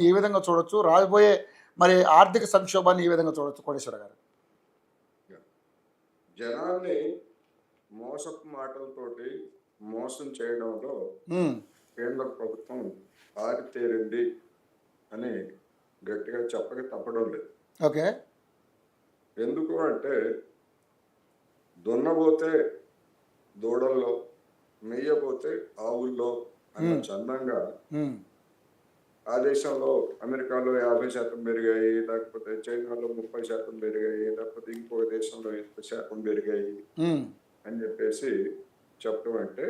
ఏ విధంగా చూడొచ్చు? రాబోయే మరి ఆర్థిక సంక్షోభాన్ని ఏ విధంగా చూడొచ్చు కోటేశ్వర గారు? జనాల్ని మోసపు మాటలతోటి మోసం చేయడంలో హ్మ్. కేంద్ర ప్రభుత్వం ఆరితేరింది అని గట్టిగా చెప్పక తప్పడం లేదు. ఓకే. ఎందుకు అంటే దున్నబోతే దూడల్లో, మెయ్యబోతే ఆవుల్లో అన్న హ్మ్. చందంగా హ్మ్. ఆ దేశంలో అమెరికాలో 50% పెరిగాయి, లేకపోతే చైనాలో 30% పెరిగాయి, లేకపోతే ఇంకో దేశంలో ఇంత శాతం పెరిగాయి హ్మ్. అని చెప్పేసి చెప్పడం అంటే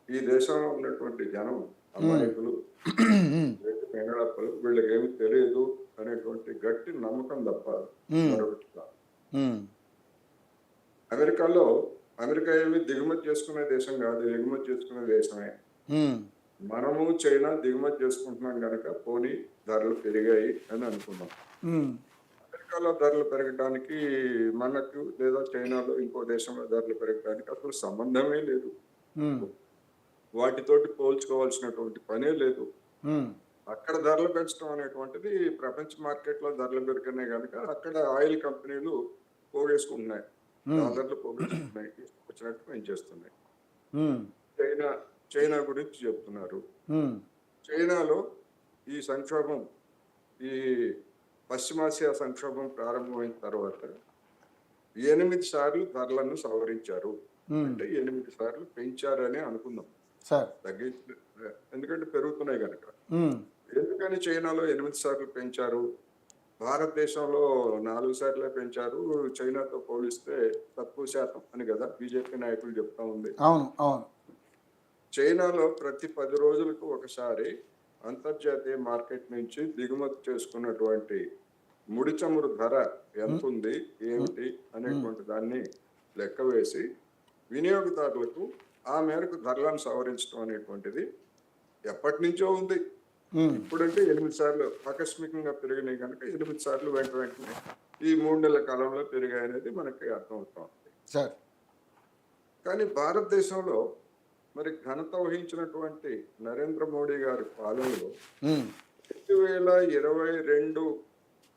ఈ దేశంలో ఉన్నటువంటి జనం హ్మ్. అమాయకులు, హ్మ్. పెంగళప్పలు, వీళ్ళకి ఏమి తెలియదు అనేటువంటి గట్టి నమ్మకం తప్ప హ్మ్. మరొకటి కాదు. హ్మ్. అమెరికాలో అమెరికా ఏమి దిగుమతి చేసుకునే దేశం కాదు, ఎగుమతి చేసుకునే దేశమే. హ్మ్. మనము చైనా దిగుమతి చేసుకుంటున్నాం కనుక పోనీ ధరలు పెరిగాయి అని అనుకున్నాం. హ్మ్. అమెరికాలో ధరలు పెరగడానికి మనకు లేదా చైనాలో ఇంకో దేశంలో ధరలు పెరగడానికి అసలు సంబంధమే లేదు. హ్మ్. వాటితోటి పోల్చుకోవాల్సినటువంటి పనే లేదు. హ్మ్. అక్కడ ధరలు పెంచడం అనేటువంటిది ప్రపంచ మార్కెట్లో ధరలు పెరిగినాయి కనుక అక్కడ ఆయిల్ కంపెనీలు పోగేసుకుంటున్నాయి, హ్మ్. డాలర్లు పోగేసుకుంటున్నాయి, ఇష్టం వచ్చినట్టు పెంచేస్తున్నాయి. హ్మ్. చైనా చైనా గురించి చెప్తున్నారు. హ్మ్. చైనాలో ఈ సంక్షోభం, ఈ పశ్చిమాసియా సంక్షోభం ప్రారంభమైన తర్వాత 8 సార్లు ధరలను సవరించారు. హ్మ్. అంటే 8 సార్లు పెంచారని అనుకుందాం. సార్. తగ్గించ ఎందుకంటే పెరుగుతున్నాయి గనక. హ్మ్. ఎందుకని చైనాలో 8 సార్లు పెంచారు? భారతదేశంలో 4 సార్లే పెంచారు. చైనాతో పోలిస్తే తక్కువ శాతం అని గదా బీజేపీ నాయకులు చెప్తా ఉంది. అవును. అవును. చైనాలో ప్రతి 10 రోజులకు ఒకసారి అంతర్జాతీయ మార్కెట్ నుంచి దిగుమతి చేసుకున్నటువంటి ముడి చమురు ధర హ్మ్. ఎంతుంది, హ్మ్. ఏమిటి హ్మ్. అనేటువంటి దాన్ని లెక్క వేసి వినియోగదారులకు ఆ మేరకు ధరలను సవరించడం అనేటువంటిది ఎప్పటినుంచో ఉంది. హ్మ్. ఇప్పుడంటే 8 సార్లు ఆకస్మికంగా పెరిగినాయి కనుక 8 సార్లు వెంట వెంటనే ఈ 3 నెలల కాలంలో పెరిగాయనేది మనకి అర్థమవుతా ఉంది. సార్. కానీ భారతదేశంలో మరి ఘనత వహించినటువంటి నరేంద్ర మోడీ గారి పాలనలో హ్మ్. 2022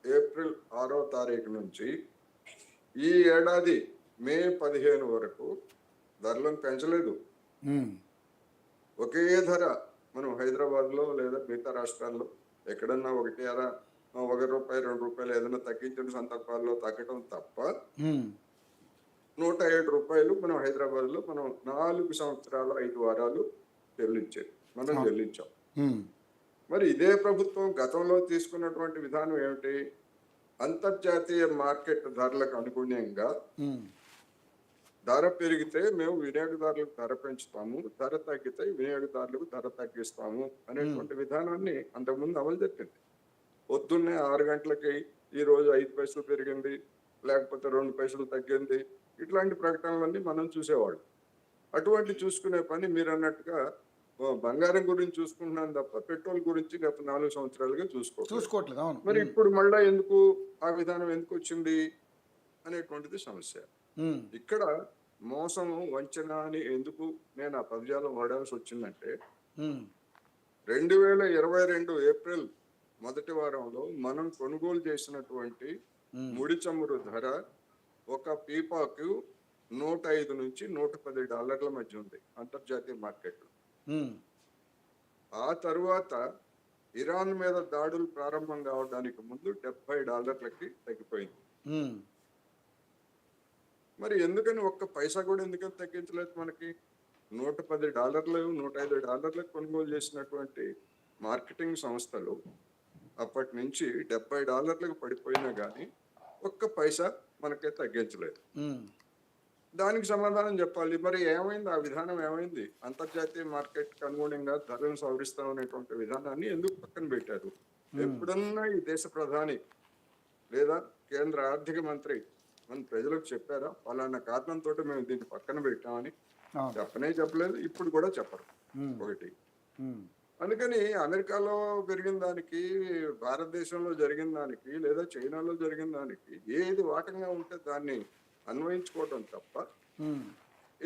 ఏప్రిల్ 6వ తారీఖు నుంచి ఈ ఏడాది మే 15 వరకు ధరలను పెంచలేదు. హ్మ్. ఒకే ధర మనం హైదరాబాద్‌లో లేదా మిగతా రాష్ట్రాల్లో ఎక్కడన్నా ఒకటి అర రూ. 1, రూ. 2 ఏదైనా తగ్గించిన సందర్భాల్లో తగ్గడం తప్ప హ్మ్. రూ. 107 మనం హైదరాబాద్‌లో మనం 4 సంవత్సరాలు 5 వారాలు మనం అవును. చెల్లించాం. హ్మ్. మరి ఇదే ప్రభుత్వం గతంలో తీసుకున్నటువంటి విధానం ఏమిటి? అంతర్జాతీయ మార్కెట్ ధరలకు అనుగుణ్యంగా హ్మ్. ధర పెరిగితే మేము వినియోగదారులకు ధర పెంచుతాము, ధర తగ్గితే వినియోగదారులకు ధర తగ్గిస్తాము హ్మ్. అనేటువంటి విధానాన్ని అంతకుముందు అమలు జరిపింది. పొద్దున్నే 6 గంటలకి ఈరోజు 5 పైసలు పెరిగింది, లేకపోతే 2 పైసలు తగ్గింది. ఇట్లాంటి ప్రకటనలన్నీ మనం చూసేవాళ్ళం. అటువంటి చూసుకునే పని మీరన్నట్టుగా బంగారం గురించి చూసుకుంటున్నాను తప్ప పెట్రోల్ గురించి గత 4 సంవత్సరాలుగా చూసుకోవట్లేదు. చూసుకోవట్లేదు. అవును. మరి హ్మ్. ఇప్పుడు మళ్ళా ఎందుకు ఆ విధానం ఎందుకొచ్చింది అనేటువంటిది సమస్య. హ్మ్. ఇక్కడ మోసము, వంచన అని ఎందుకు నేను ఆ పదజాలం వాడాల్సొచ్చిందంటే హ్మ్. 2022 ఏప్రిల్ మొదటి వారంలో మనం కొనుగోలు చేసినటువంటి హ్మ్. ముడి చమురు ధర ఒక పీపాకు $105 నుంచి $110 మధ్య ఉంది అంతర్జాతీయ మార్కెట్లో. హ్మ్. ఆ తరువాత ఇరాన్ మీద దాడులు ప్రారంభం కావడానికి ముందు $70కి తగ్గిపోయింది. హ్మ్. మరి ఎందుకని ఒక్క పైసా కూడా ఎందుకని తగ్గించలేదు మనకి? $110, $105 కొనుగోలు చేసినటువంటి మార్కెటింగ్ సంస్థలు అప్పటి నుంచి $70లకు పడిపోయినా గానీ ఒక్క పైసా మనకే తగ్గించలేదు. హ్మ్. దానికి సమాధానం చెప్పాలి. మరి ఏమైంది? ఆ విధానం ఏమైంది? అంతర్జాతీయ మార్కెట్‌కి అనుగుణంగా ధరలను సవరిస్తాం అనేటువంటి విధానాన్ని ఎందుకు పక్కన పెట్టారు? హ్మ్. ఎప్పుడన్నా ఈ దేశ ప్రధాని లేదా కేంద్ర ఆర్థిక మంత్రి మన ప్రజలకు చెప్పారా? పలానా కారణంతోటి మేము దీన్ని పక్కన పెట్టామని? అవును. చెప్పనే చెప్పలేదు. ఇప్పుడు కూడా చెప్పరు. హ్మ్. ఒకటి. హ్మ్. అందుకని అమెరికాలో పెరిగిన దానికి, భారతదేశంలో జరిగిన దానికి, లేదా చైనాలో జరిగిన దానికి ఏది వాటంగా ఉంటే దాన్ని అన్వయించుకోవటం తప్ప, హ్మ్.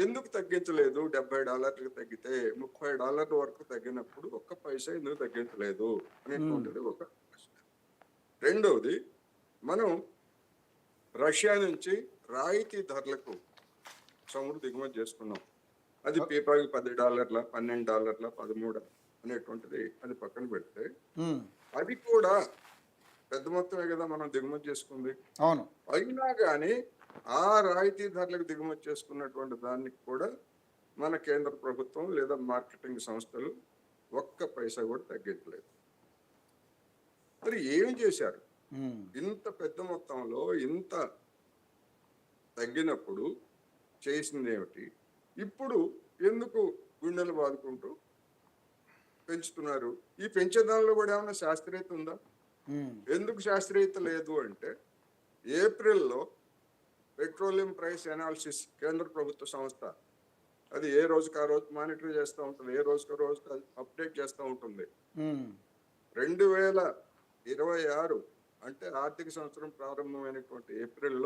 ఎందుకు తగ్గించలేదు? $70 తగ్గితే $30 వరకు తగ్గినప్పుడు ఒక్క పైసా ఎందుకు తగ్గించలేదు అనేటువంటిది ఒక ప్రశ్న. రెండవది, మనం రష్యా నుంచి రాయితీ ధరలకు చమురు దిగుమతి చేసుకున్నాం. అది పీపాకి $10, $12, 13 అనేటువంటిది అది పక్కన పెడితే అది కూడా పెద్ద మొత్తమే కదా మనం దిగుమతి చేసుకుంది. అవును. అయినా కానీ ఆ రాయితీ ధరలకు దిగుమతి చేసుకున్నటువంటి దానికి కూడా మన కేంద్ర ప్రభుత్వం లేదా మార్కెటింగ్ సంస్థలు ఒక్క పైసా కూడా తగ్గించలేదు. మరి ఏం చేశారు? ఇంత పెద్ద మొత్తంలో ఇంత తగ్గినప్పుడు చేసింది ఏమిటి? ఇప్పుడు ఎందుకు గుండెలు బాదుకుంటూ పెంచుతున్నారు? ఈ పెంచేదానిలో కూడా ఏమైనా శాస్త్రీయత ఉందా? ఎందుకు శాస్త్రీయత లేదు అంటే, ఏప్రిల్లో పెట్రోలియం ప్రైస్ ఎనాలిసిస్ కేంద్ర ప్రభుత్వ సంస్థ అది ఏ రోజుకి ఆ రోజు మానిటర్ చేస్తూ ఉంటుంది, ఏ రోజుకి రోజు అప్డేట్ చేస్తూ ఉంటుంది. 2026 అంటే ఆర్థిక సంవత్సరం ప్రారంభమైనటువంటి ఏప్రిల్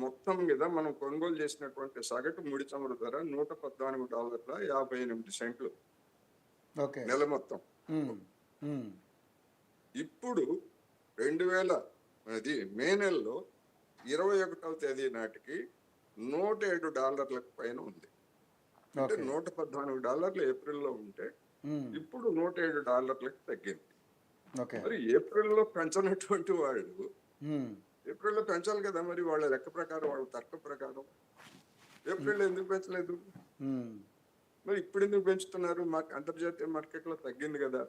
మొత్తం మీద మనం కొనుగోలు చేసినటువంటి సగటు ముడి చమురు ధర $114.58 నెల మొత్తం. ఇప్పుడు 2000 మే నెలలో 21వ తేదీ నాటికి $107 పైన ఉంది. అంటే $114 ఏప్రిల్లో ఉంటే ఇప్పుడు $107 తగ్గింది. మరి ఏప్రిల్లో పెంచనటువంటి వాళ్ళు ఏప్రిల్లో పెంచాలి కదా, మరి వాళ్ళ లెక్క ప్రకారం, వాళ్ళ తర్క ప్రకారం ఏప్రిల్ ఎందుకు పెంచలేదు? మరి ఇప్పుడు ఎందుకు పెంచుతున్నారు? అంతర్జాతీయ మార్కెట్లో తగ్గింది కదా.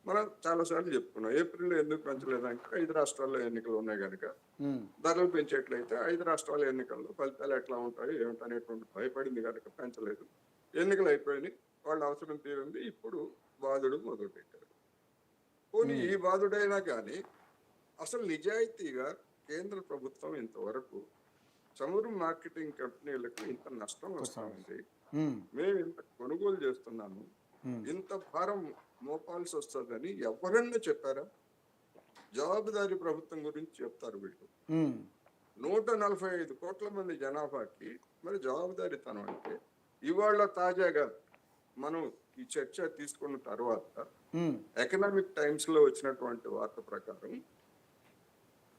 మనం చాలాసార్లు చెప్పుకున్నాం, ఏప్రిల్లో ఎందుకు పెంచలేదంటే 5 రాష్ట్రాల్లో ఎన్నికలు ఉన్నాయి కనుక ధరలు పెంచేట్లయితే 5 రాష్ట్రాల ఎన్నికల్లో ఫలితాలు ఎట్లా ఉంటాయో ఏమిటనేటువంటి భయపడింది కనుక పెంచలేదు. ఎన్నికలు అయిపోయినాయి, వాళ్ళ అవసరం తీరింది, ఇప్పుడు బాధుడు మొదలుపెట్టారు. పోనీ ఈ బాధుడైనా కానీ అసలు నిజాయితీగా కేంద్ర ప్రభుత్వం ఇంతవరకు చమురు మార్కెటింగ్ కంపెనీలకు ఇంత నష్టం వస్తుంది, మేము ఇంత కొనుగోలు చేస్తున్నాము, ఇంత భారం మోపాల్సి వస్తుందని ఎవరన్నా చెప్పారా? జవాబుదారీ ప్రభుత్వం గురించి చెప్తారు వీళ్ళు. 145 కోట్ల మంది జనాభాకి మరి జవాబుదారీతనం అంటే, ఇవాళ తాజాగా మనం ఈ చర్చ తీసుకున్న తర్వాత ఎకనామిక్ టైమ్స్ లో వచ్చినటువంటి వార్త ప్రకారం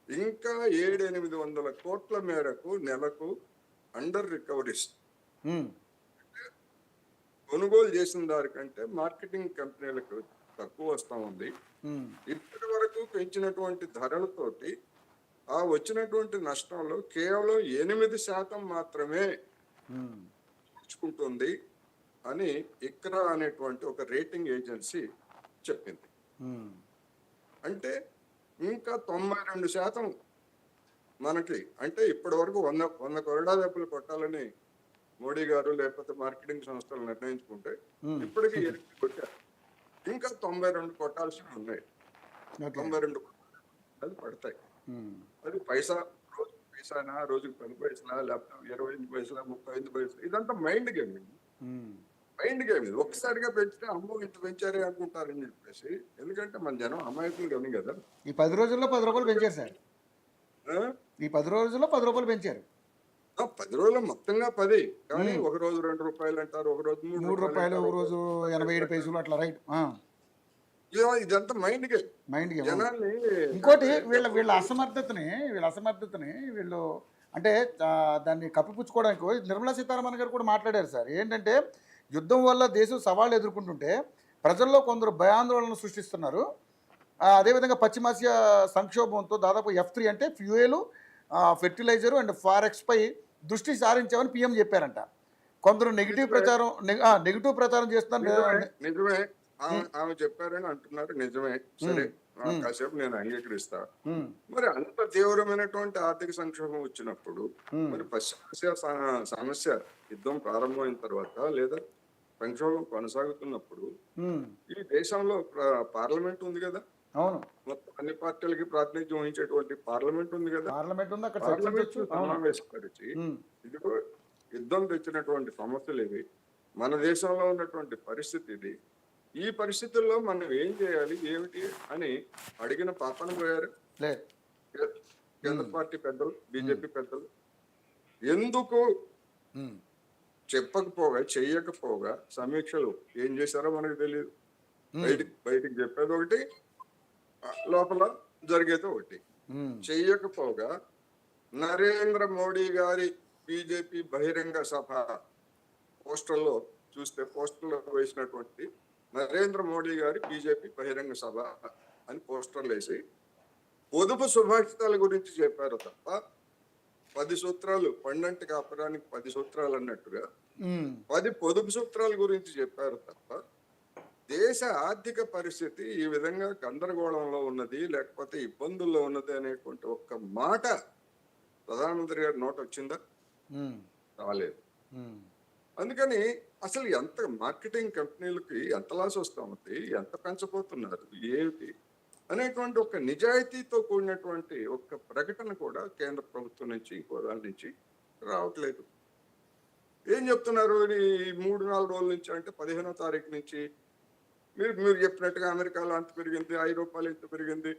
ఇంకా 700-800 కోట్ల మేరకు నెలకు అండర్ రికవరీస్, కొనుగోలు చేసిన దానికంటే మార్కెటింగ్ కంపెనీలకు తక్కువ వస్తా ఉంది. ఇప్పటి వరకు పెంచినటువంటి ధరలతోటి ఆ వచ్చినటువంటి నష్టంలో కేవలం 8% మాత్రమే పుచ్చుకుంటుంది అని ఇక్రా అనేటువంటి ఒక రేటింగ్ ఏజెన్సీ చెప్పింది. అంటే ఇంకా 92% మనకి, అంటే ఇప్పటి వరకు 100 కొరడా దెబ్బలు కొట్టాలని మోడీ గారు లేకపోతే మార్కెటింగ్ సంస్థలు నిర్ణయించుకుంటే ఇప్పటికీ 8 కొట్టారు. ఇంకా 92 కొట్టాల్సినవి ఉన్నాయి. 92 అది పడతాయి. అది పైసా, రోజు పైసానా, రోజుకి 10 పైసలా, లేకపోతే 25 పైసలా, 35 పైసలు, ఇదంతా మైండ్ గేమ్. ఇది ఒక్కసారిగా పెంచితే అమ్మో ఇంత పెంచారే అనుకుంటారని చెప్పేసి. ఎందుకంటే మన జనం అమాయకులు కానీ కదా. ఈ 10 రోజుల్లో 10 రూపాయలు పెంచారు సార్. ఈ 10 రోజుల్లో 10 రూపాయలు పెంచారు. 10 రోజులు మొత్తంగా 10, కానీ ఒక రోజు $2 అంటారు, ఒక రోజు $3, ఒక రోజు 87 పైసలు అట్లా. రైట్. ఇదంతా మైండ్ గేమ్ జనాల్ని. ఇంకోటి వీళ్ళ అసమర్థతని వీళ్ళు అంటే దాన్ని కప్పిపుచ్చుకోవడానికి నిర్మలా సీతారామన్ గారు కూడా మాట్లాడారు సార్. ఏంటంటే యుద్ధం వల్ల దేశం సవాళ్ళు ఎదుర్కొంటుంటే ప్రజల్లో కొందరు భయాందోళన సృష్టిస్తున్నారు. అదేవిధంగా పశ్చిమాసియా సంక్షోభంతో దాదాపు F3 అంటే ఫ్యూయల్, ఫెర్టిలైజరు అండ్ ఫారెక్స్పై దృష్టి సారించామని PM చెప్పారంట. కొందరు నెగిటివ్ ప్రచారం చేస్తున్నారు. నిజమే, ఆమె చెప్పారని అంటున్నారు. నిజమే, సరే, కాసేపు నేను అంగీకరిస్తా. మరి అంత తీవ్రమైనటువంటి ఆర్థిక సంక్షోభం వచ్చినప్పుడు, మరి పశ్చిమాసియా సమస్య యుద్ధం ప్రారంభమైన తర్వాత లేదా సంక్షోభం కొనసాగుతున్నప్పుడు ఈ దేశంలో పార్లమెంట్ ఉంది కదా. అవును, మొత్తం అన్ని పార్టీలకి ప్రాతినిధ్యం వహించేటువంటి పార్లమెంట్ ఉంది కదా. పార్లమెంట్ సమావేశపరిచి ఇదిగో యుద్ధం తెచ్చినటువంటి సమస్యలు ఇవి, మన దేశంలో ఉన్నటువంటి పరిస్థితి ఇది, ఈ పరిస్థితుల్లో మనం ఏం చేయాలి ఏమిటి అని అడిగిన పాపన పోయారు కేంద్ర పార్టీ పెద్దలు, బీజేపీ పెద్దలు. ఎందుకు ఉమ్, చెప్పకపోగా చెయ్యకపోగా సమీక్షలు ఏం చేశారో మనకు తెలియదు. ఉమ్, బయటికి చెప్పేది ఒకటి, లోపల జరిగేది ఒకటి. ఉమ్, చెయ్యకపోగా నరేంద్ర మోడీ గారి బీజేపీ బహిరంగ సభ పోస్టర్లో చూస్తే, పోస్టర్లో వేసినటువంటి నరేంద్ర మోడీ గారి బీజేపీ బహిరంగ సభ అని పోస్టర్లు వేసి పొదుపు సుభాషితాల గురించి చెప్పారు తప్ప 10 సూత్రాలు, పండంటి కాపురానికి 10 సూత్రాలు అన్నట్టుగా ఉమ్, 10 పొదుపు సూత్రాల గురించి చెప్పారు తప్ప దేశ ఆర్థిక పరిస్థితి ఈ విధంగా గందరగోళంలో ఉన్నది, లేకపోతే ఇబ్బందుల్లో ఉన్నది అనేటువంటి ఒక్క మాట ప్రధానమంత్రి గారి నోట వచ్చిందా? ఉమ్, రాలేదు. ఉమ్, అందుకని అసలు ఎంత మార్కెటింగ్ కంపెనీలకి ఎంత లాస్ వస్తా ఉంది, ఎంత పెంచబోతున్నారు, ఏమిటి అనేటువంటి ఒక నిజాయితీతో కూడినటువంటి ఒక ప్రకటన కూడా కేంద్ర ప్రభుత్వం నుంచి, ఇంకో దాని నుంచి రావట్లేదు. ఏం చెప్తున్నారు ఈ 3-4 రోజుల నుంచి అంటే 15వ తారీఖు నుంచి మీరు చెప్పినట్టుగా అమెరికాలో అంత పెరిగింది, ఐరోపాలో ఇంత పెరిగింది,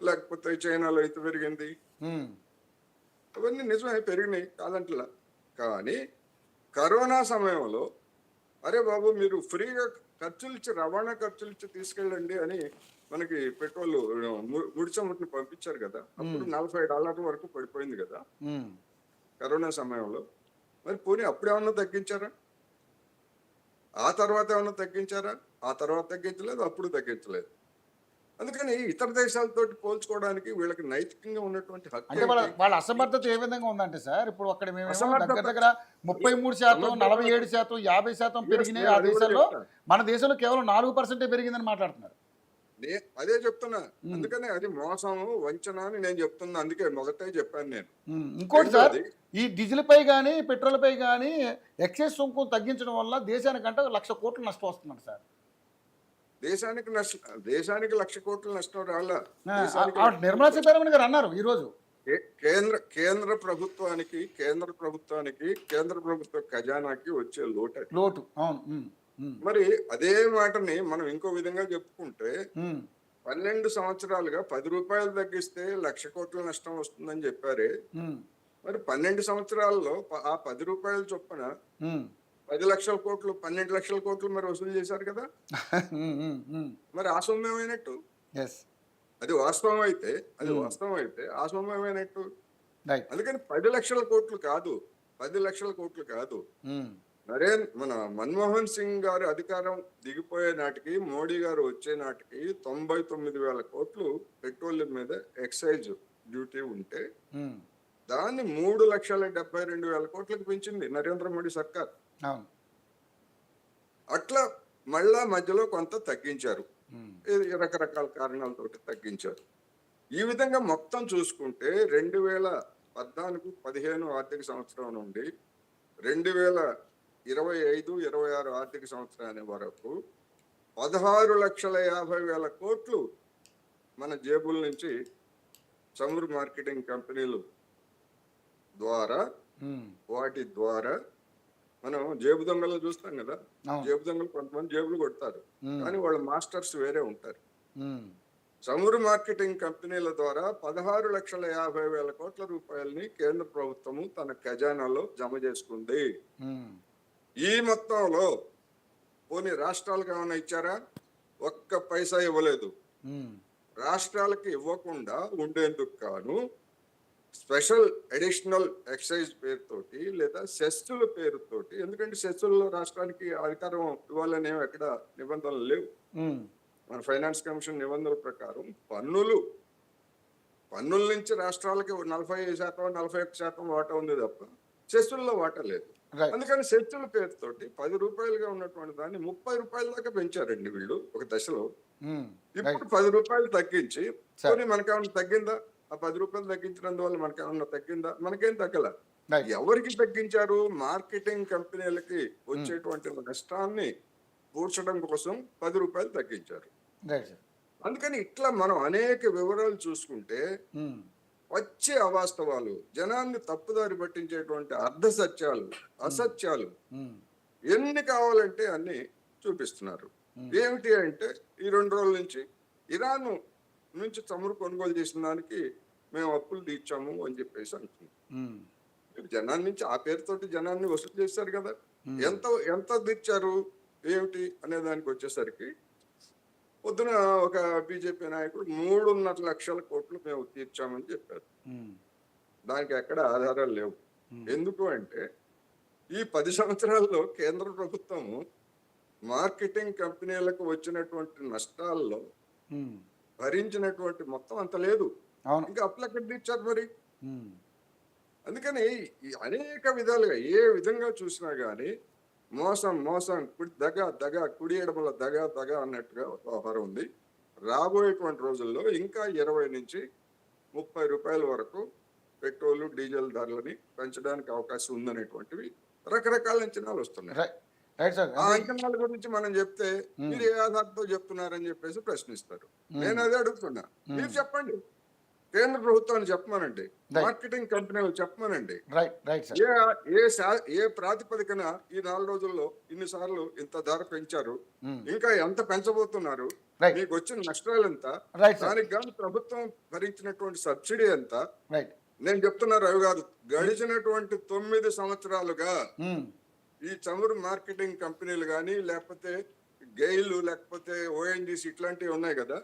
లేకపోతే చైనాలో ఇంత పెరిగింది, ఉమ్, అవన్నీ నిజమే పెరిగినాయి కాదంటలా. కానీ కరోనా సమయంలో అరే బాబు మీరు ఫ్రీగా ఖర్చులు ఇచ్చి, రవాణా ఖర్చులు ఇచ్చి తీసుకెళ్ళండి అని మనకి పెట్రోల్ ముడిచముట్ని పంపించారు కదా, అప్పుడు $40 వరకు పడిపోయింది కదా ఉమ్, కరోనా సమయంలో. మరి పోనీ అప్పుడేమన్నా తగ్గించారా? ఆ తర్వాత ఏమన్నా తగ్గించారా? ఆ తర్వాత తగ్గించలేదు, అప్పుడు తగ్గించలేదు. అందుకని ఇతర దేశాలతో పోల్చుకోవడానికి వీళ్ళకి నైతికంగా ఉన్నటువంటి హక్కు అంటే వాళ్ళ ఏంటి? వాళ్ళ అసమర్థత ఏ విధంగా ఉందంటే సార్, ఇప్పుడు అక్కడ మేమేమో అసమర్థత దగ్గర దగ్గర 33%, 47%, 50% పెరిగినాయి ఆ అది కూడా దేశాల్లో. చెప్తా. మన దేశంలో కేవలం 4% పెరిగిందని మాట్లాడుతున్నారు. అదే చెప్తున్నా. అందుకనే అది మోసము, వంచన అని నేను చెప్తున్నా. అందుకే మొదటే చెప్పాను నేను. ఇంకోటి సార్, రెండోది, ఈ డీజిల్ పై కానీ పెట్రోల్ పై కానీ ఎక్సైజ్ సుంకం తగ్గించడం వల్ల దేశానికంటే 1,00,000 కోట్లు నష్టం వస్తుందండి సార్. దేశానికి 1,00,000 కోట్ల నష్టం రాలా. నిర్మలా సీతారామన్ గారు అన్నారు ఈ రోజు. కేంద్ర ప్రభుత్వానికి కేంద్ర ప్రభుత్వ ఖజానాకి వచ్చే లోటు అది. లోటు. అవును. మరి అదే మాటని మనం ఇంకో విధంగా చెప్పుకుంటే 12 సంవత్సరాలుగా 10 రూపాయలు తగ్గిస్తే 1,00,000 కోట్ల నష్టం వస్తుందని చెప్పారే. మరి 12 సంవత్సరాల్లో ఆ 10 రూపాయల చొప్పున 10 లక్షల కోట్లు, 12 లక్షల కోట్లు మరి వసూలు చేశారు కదా. మరి ఆ సొమ్ము ఏమైనట్టు? అది వాస్తవం అయితే ఆ సొమ్ము ఏమైనట్టు? అందుకని 10 లక్షల కోట్లు కాదు, 10 లక్షల కోట్లు కాదు. మన మన్మోహన్ సింగ్ గారు అధికారం దిగిపోయే నాటికి, మోడీ గారు వచ్చే నాటికి 99,000 కోట్లు పెట్రోలియం మీద ఎక్సైజ్ డ్యూటీ ఉంటే దాన్ని 3,72,000 కోట్లకు పెంచింది నరేంద్ర మోడీ సర్కార్. అట్లా మళ్ళా మధ్యలో కొంత తగ్గించారు, రకరకాల కారణాలతోటి తగ్గించారు. ఈ విధంగా మొత్తం చూసుకుంటే 2014-15 ఆర్థిక సంవత్సరం నుండి 2025-26 ఆర్థిక సంవత్సరాన్ని వరకు 16,50,000 కోట్లు మన జేబుల నుంచి చమురు మార్కెటింగ్ కంపెనీలు ద్వారా, వాటి ద్వారా మనం జేబు దొంగలను చూస్తాం కదా. జేబు దొంగలు కొంతమంది జేబులు కొడతారు, కానీ వాళ్ళ మాస్టర్స్ వేరే ఉంటారు. చమురు మార్కెటింగ్ కంపెనీల ద్వారా 16,50,000 కోట్ల రూపాయలని కేంద్ర ప్రభుత్వము తన ఖజానాలో జమ చేసుకుంది. ఈ మొత్తంలో పోనీ రాష్ట్రాలకు ఏమైనా ఇచ్చారా? ఒక్క పైసా ఇవ్వలేదు. రాష్ట్రాలకి ఇవ్వకుండా ఉండేందుకు కాను స్పెషల్ అడిషనల్ ఎక్సైజ్ పేరుతోటి లేదా సెస్సుల పేరుతోటి, ఎందుకంటే సెస్సుల్లో రాష్ట్రానికి అధికారం ఇవ్వాలని ఎక్కడ నిబంధనలు లేవు. మన ఫైనాన్స్ కమిషన్ నిబంధనల ప్రకారం పన్నుల నుంచి రాష్ట్రాలకి 40%, 41% వాటా ఉంది తప్ప సెస్సుల్లో వాటా లేదు. అందుకని సెస్సుల పేరుతోటి 10 రూపాయలుగా ఉన్నటువంటి దాన్ని 30 రూపాయల దాకా పెంచారండి వీళ్ళు ఒక దశలో. ఇప్పుడు 10 రూపాయలు తగ్గించి, పోనీ మనకేమన్నా తగ్గిందా? ఆ 10 రూపాయలు తగ్గించినందువల్ల మనకేమన్నా తగ్గిందా? మనకేం తగ్గల. ఎవరికి తగ్గించారు? మార్కెటింగ్ కంపెనీలకి వచ్చేటువంటి నష్టాన్ని పూడ్చడం కోసం 10 రూపాయలు తగ్గించారు. అందుకని ఇట్లా మనం అనేక వివరాలు చూసుకుంటే వచ్చే అవాస్తవాలు, జనాన్ని తప్పుదారి పట్టించేటువంటి అసత్యాలు ఎన్ని కావాలంటే అన్ని చూపిస్తున్నారు. ఏమిటి అంటే ఈ 2 రోజుల నుంచి ఇరాన్ నుంచి చమురు కొనుగోలు చేసిన దానికి మేము అప్పులు తీర్చాము అని చెప్పేసి అంటున్నాం. జనాన్ని నుంచి ఆ పేరుతోటి జనాన్ని వసూలు చేశారు కదా. ఎంత ఎంత తెచ్చారు ఏమిటి అనే దానికి వచ్చేసరికి పొద్దున ఒక బీజేపీ నాయకుడు 3.5 లక్షల కోట్లు మేము తీర్చామని చెప్పారు. దానికి ఎక్కడ ఆధారాలు లేవు. ఎందుకు అంటే ఈ 10 సంవత్సరాల్లో కేంద్ర ప్రభుత్వం మార్కెటింగ్ కంపెనీలకు వచ్చినటువంటి నష్టాల్లో భరించినటువంటి మొత్తం అంత లేదు. ఇంకా అప్పులు ఎక్కడ తీర్చారు మరి? అందుకని ఈ అనేక విధాలుగా ఏ విధంగా చూసినా గానీ మోసం మోసం దగ కుడి ఎడమల దగ అన్నట్టుగా వ్యవహారం ఉంది. రాబోయేటువంటి రోజుల్లో ఇంకా 20 నుంచి 30 రూపాయల వరకు పెట్రోల్ డీజిల్ ధరలని పెంచడానికి అవకాశం ఉందనేటువంటివి రకరకాల అంచనాలు వస్తున్నాయి. ఆ అంచనాల గురించి మనం చెప్తే మీరు ఏ ఆధారంతో చెప్తున్నారని చెప్పేసి ప్రశ్నిస్తారు. నేను అదే అడుగుతున్నా, మీరు చెప్పండి. కేంద్ర ప్రభుత్వాన్ని చెప్పమనండి, మార్కెటింగ్ కంపెనీలు చెప్పమనండి. ఏ ప్రాతిపదికన ఈ 4 రోజుల్లో ఇన్నిసార్లు ఇంత ధర పెంచారు, ఇంకా ఎంత పెంచబోతున్నారు, మీకు వచ్చిన నష్టాలు ఎంత, దానికి గాను ప్రభుత్వం భరించినటువంటి సబ్సిడీ ఎంత? నేను చెప్తున్నా రవి గారు, గడిచినటువంటి 9 సంవత్సరాలుగా ఈ చమురు మార్కెటింగ్ కంపెనీలు కానీ లేకపోతే గెయిల్ లేకపోతే ఓఎన్జీసీ ఇట్లాంటివి ఉన్నాయి కదా,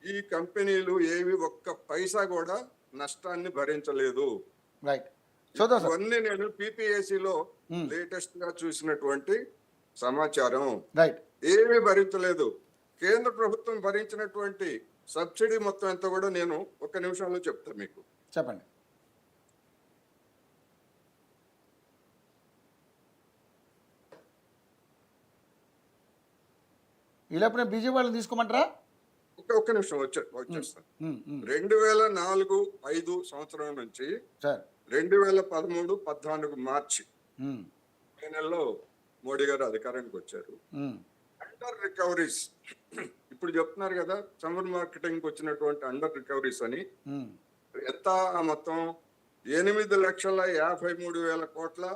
ఈ కంపెనీలు ఏవి ఒక్క పైసా కూడా నష్టాన్ని భరించలేదు. ఇవన్నీ నేను పీపీఏసీలో లేటెస్ట్ గా చూసినటువంటి సమాచారం. ఏమీ భరించలేదు. కేంద్ర ప్రభుత్వం భరించినటువంటి సబ్సిడీ మొత్తం ఎంత కూడా నేను 1 నిమిషంలో చెప్తాను మీకు. చెప్పండి. ఇలా బీజేపీ వాళ్ళని తీసుకోమంటారా? ఒక్క నిమిషం వచ్చేస్తాను. 2004-05 సంవత్సరం నుంచి 2013-14 మార్చి మే నెలలో మోడీ గారు అధికారానికి వచ్చారు. అండర్ రికవరీస్ ఇప్పుడు చెప్తున్నారు కదా, చమురు మార్కెటింగ్ వచ్చినటువంటి అండర్ రికవరీస్ అని ఎంత మొత్తం 8,53,628 కోట్లు.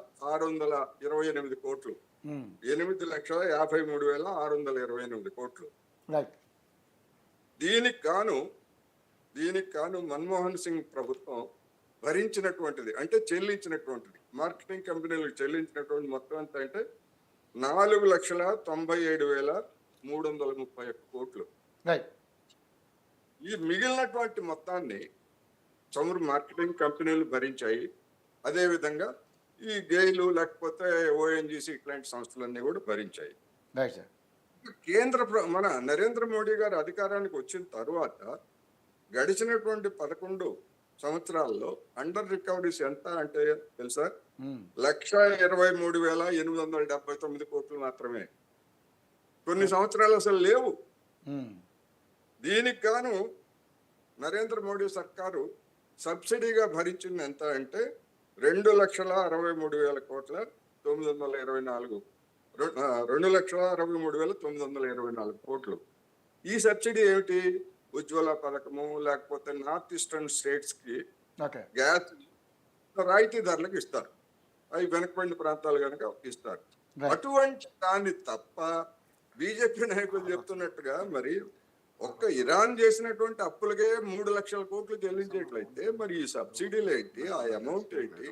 8,53,628 కోట్లు. దీనికి కాను మన్మోహన్ సింగ్ ప్రభుత్వం భరించినటువంటిది అంటే చెల్లించినటువంటిది, మార్కెటింగ్ కంపెనీలకు చెల్లించినటువంటి మొత్తం ఎంత అంటే 4,97,331 కోట్లు. ఈ మిగిలినటువంటి మొత్తాన్ని చమురు మార్కెటింగ్ కంపెనీలు భరించాయి. అదే విధంగా ఈ గెయిలు లేకపోతే ఓఎన్జీసీ ఇట్లాంటి సంస్థలన్నీ కూడా భరించాయి. మన నరేంద్ర మోడీ గారు అధికారానికి వచ్చిన తరువాత గడిచినటువంటి 11 సంవత్సరాల్లో అండర్ రికవరీస్ ఎంత అంటే తెలుసా? 1,23,879 కోట్లు మాత్రమే. కొన్ని సంవత్సరాలు అసలు లేవు. దీనికి గాను నరేంద్ర మోడీ సర్కారు సబ్సిడీగా భరించింది ఎంత అంటే 2,63,924 కోట్లు. ఈ సబ్సిడీ ఏమిటి? ఉజ్వల పథకము లేకపోతే నార్త్ ఈస్టర్న్ స్టేట్స్ కి గ్యాస్ రాయితీ ధరలకు ఇస్తారు. అవి వెనకబడిన ప్రాంతాలు కనుక ఇస్తారు. అటువంటి దాన్ని తప్ప బీజేపీ నాయకులు చెప్తున్నట్టుగా మరి ఒక్క ఇరాన్ చేసినటువంటి అప్పులకే 3 లక్షల కోట్లు చెల్లించేట్లయితే మరి ఈ సబ్సిడీలు ఏంటి, ఆ అమౌంట్ ఏంటి?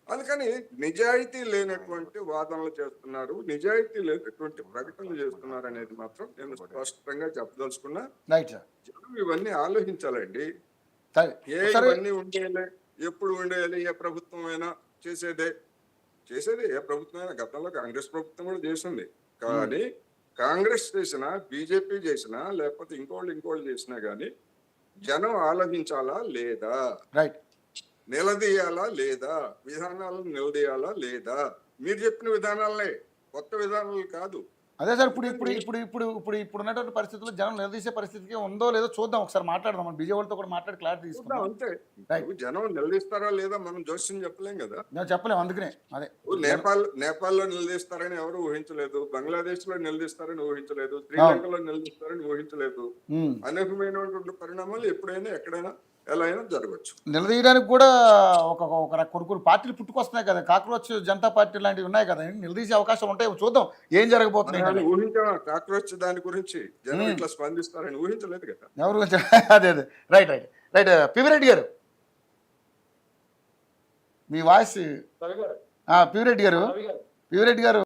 అందుకని నిజాయితీ లేనటువంటి వాదనలు చేస్తున్నారు, నిజాయితీ లేనటువంటి ప్రకటనలు చేస్తున్నారు అనేది మాత్రం నేను స్పష్టంగా చెప్పదలుచుకున్నా. జనం ఇవన్నీ ఆలోచించాలండి. ఇవన్నీ ఉండేయాలి, ఎప్పుడు ఉండేయాలి, ఏ ప్రభుత్వం అయినా చేసేదే ఏ ప్రభుత్వం అయినా. గతంలో కాంగ్రెస్ ప్రభుత్వం కూడా చేసింది. కానీ కాంగ్రెస్ చేసినా బీజేపీ చేసినా లేకపోతే ఇంకోళ్ళు చేసినా గానీ జనం ఆలోచించాలా లేదా, నిలదీయాలా లేదా, విధానాలను నిలదీయాలా లేదా? మీరు చెప్పిన విధానాలనే, కొత్త విధానాలు కాదు. అదే సార్, ఇప్పుడు ఉన్నటువంటి పరిస్థితుల్లో జనం నిలదీసే పరిస్థితికి ఉందో లేదో చూద్దాం, ఒకసారి మాట్లాడదాం. మన బీజేపీతో కూడా మాట్లాడి క్లారిటీ తీసుకుందాం. అంతే, జనం నిలదీస్తారా లేదా మనం జోస్యం చెప్పలేం కదా. నేను చెప్పలేము. అందుకనే అదే నేపాల్లో నిలదీస్తారని ఎవరు ఊహించలేదు, బంగ్లాదేశ్ లో నిలదీస్తారని ఊహించలేదు, శ్రీలంకలో నిలదీస్తారని ఊహించలేదు. అనేకమైనటువంటి పరిణామాలు ఎప్పుడైనా ఎక్కడైనా ఎలా అయినా జరగచ్చు. నిలదీయడానికి కూడా కొన్ని పార్టీలు పుట్టుకొస్తున్నాయి కదా, కాక్రోచ్ జనతా పార్టీ లాంటివి ఉన్నాయి కదా, నిలదీసే అవకాశాలు ఉంటాయి. చూద్దాం ఏం జరగబోతున్నాయి. ఊహించా కాక్రోచ్ దాని గురించి జనం ఇట్లా స్పందిస్తారని ఊహించలేదు కదా ఎవరు. అదే రైట్ పివిరెడ్డి గారు. మీ వాయిస్ పివిరెడ్డి గారు పివిరెడ్డి గారు